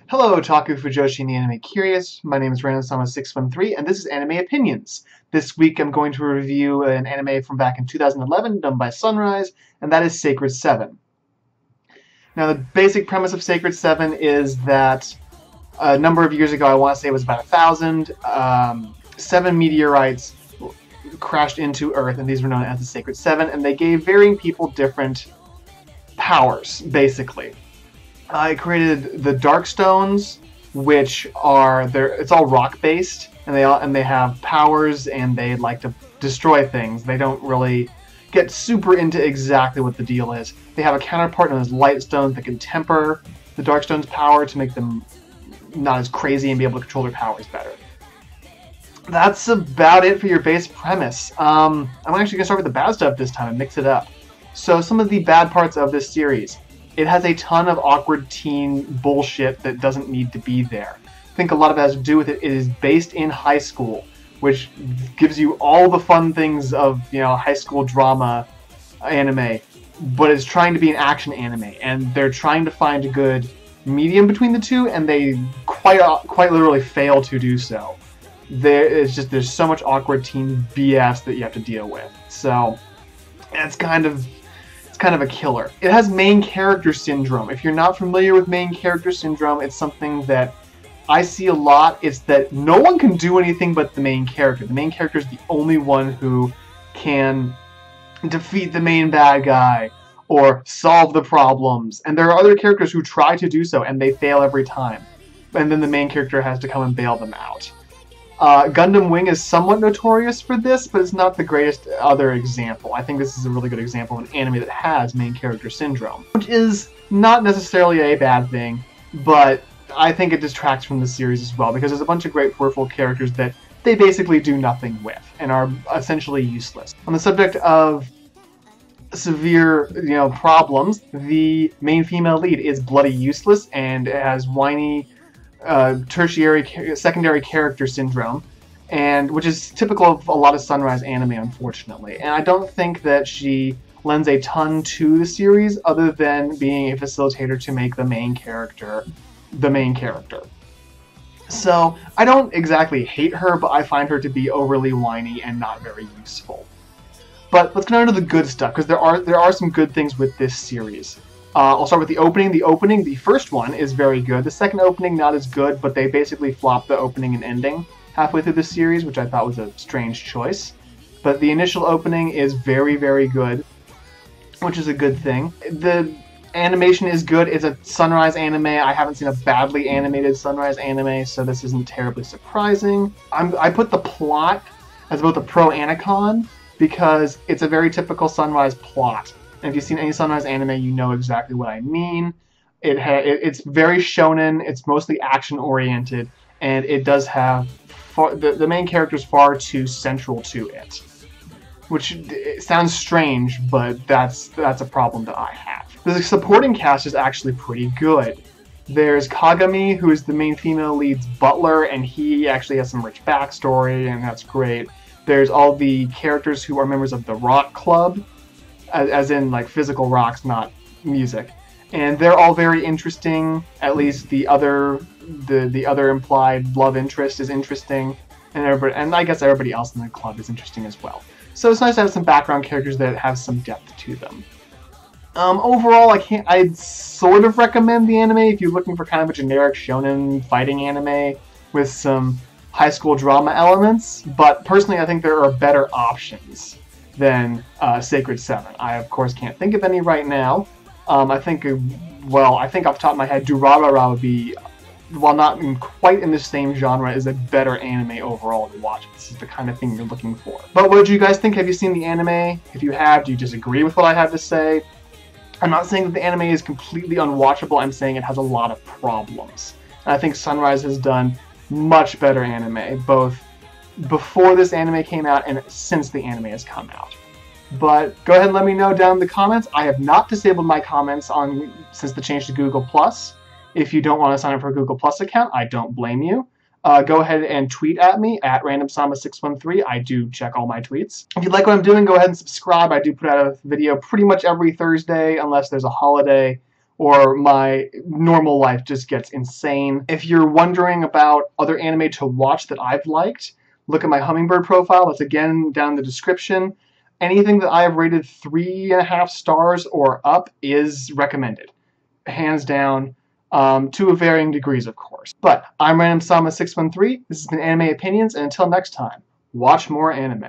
Hello, Otaku Fujoshi and the Anime Curious. My name is Random613, and this is Anime Opinions. This week I'm going to review an anime from back in 2011 done by Sunrise, and that is Sacred 7. Now, the basic premise of Sacred 7 is that a number of years ago, I want to say it was about 1,000, 7 meteorites crashed into Earth, and these were known as the Sacred 7, and they gave varying people different powers, basically. I created the Dark Stones, which are it's all rock based, and they have powers, and they like to destroy things. They don't really get super into exactly what the deal is. They have a counterpart known as Light Stones that can temper the Dark Stones' power to make them not as crazy and be able to control their powers better. That's about it for your base premise. I'm actually gonna start with the bad stuff this time and mix it up. So some of the bad parts of this series. It has a ton of awkward teen bullshit that doesn't need to be there. I think a lot of it has to do with it. It is based in high school, which gives you all the fun things of, high school drama anime, but it's trying to be an action anime, and they're trying to find a good medium between the two, and they quite literally fail to do so. There's so much awkward teen BS that you have to deal with. So it's kind of a killer. It has main character syndrome. If you're not familiar with main character syndrome, it's something that I see a lot. It's that no one can do anything but the main character. The main character is the only one who can defeat the main bad guy or solve the problems. And there are other characters who try to do so and they fail every time. And then the main character has to come and bail them out. Gundam Wing is somewhat notorious for this, but it's not the greatest other example. I think this is a really good example of an anime that has main character syndrome, which is not necessarily a bad thing, but I think it detracts from the series as well, because there's a bunch of great peripheral characters that they basically do nothing with and are essentially useless. On the subject of severe, problems, the main female lead is bloody useless and has whiny secondary character syndrome, and which is typical of a lot of Sunrise anime, unfortunately. And I don't think that she lends a ton to the series, other than being a facilitator to make the main character the main character. So I don't exactly hate her, but I find her to be overly whiny and not very useful. But let's get on to the good stuff, because there are some good things with this series. I'll start with the opening. The first one is very good. The second opening, not as good, but they basically flopped the opening and ending halfway through the series, which I thought was a strange choice. But the initial opening is very, very good, which is a good thing. The animation is good. It's a Sunrise anime. I haven't seen a badly animated Sunrise anime, so this isn't terribly surprising. I put the plot as both a pro and a con, because it's a very typical Sunrise plot. And if you've seen any Sunrise anime, you know exactly what I mean. It's very shonen, it's mostly action-oriented, and it does have the main character is far too central to it. Which sounds strange, but that's a problem that I have. The supporting cast is actually pretty good. There's Kagami, who is the main female lead's butler, and he actually has some rich backstory, and that's great. There's all the characters who are members of the Rock Club, as in like physical rocks, not music, and they're all very interesting. At least the other implied love interest is interesting, and I guess everybody else in the club is interesting as well. So it's nice to have some background characters that have some depth to them. Overall, I'd sort of recommend the anime if you're looking for kind of a generic shonen fighting anime with some high school drama elements, but personally I think there are better options than Sacred 7. I, of course, can't think of any right now. I think off the top of my head, Durarara would be, while not quite in the same genre, is a better anime overall to watch. This is the kind of thing you're looking for. But what did you guys think? Have you seen the anime? If you have, do you disagree with what I have to say? I'm not saying that the anime is completely unwatchable. I'm saying it has a lot of problems. And I think Sunrise has done much better anime, both before this anime came out and since the anime has come out. But go ahead and let me know down in the comments. I have not disabled my comments since the change to Google+. If you don't want to sign up for a Google+ account, I don't blame you. Go ahead and tweet at me at randomsamba613. I do check all my tweets. If you like what I'm doing, go ahead and subscribe. I do put out a video pretty much every Thursday, unless there's a holiday or my normal life just gets insane. If you're wondering about other anime to watch that I've liked, look at my Hummingbird profile. That's again down in the description. Anything that I have rated 3.5 stars or up is recommended, hands down, to varying degrees, of course. But I'm Random Sama 613. This has been Anime Opinions, and until next time, watch more anime.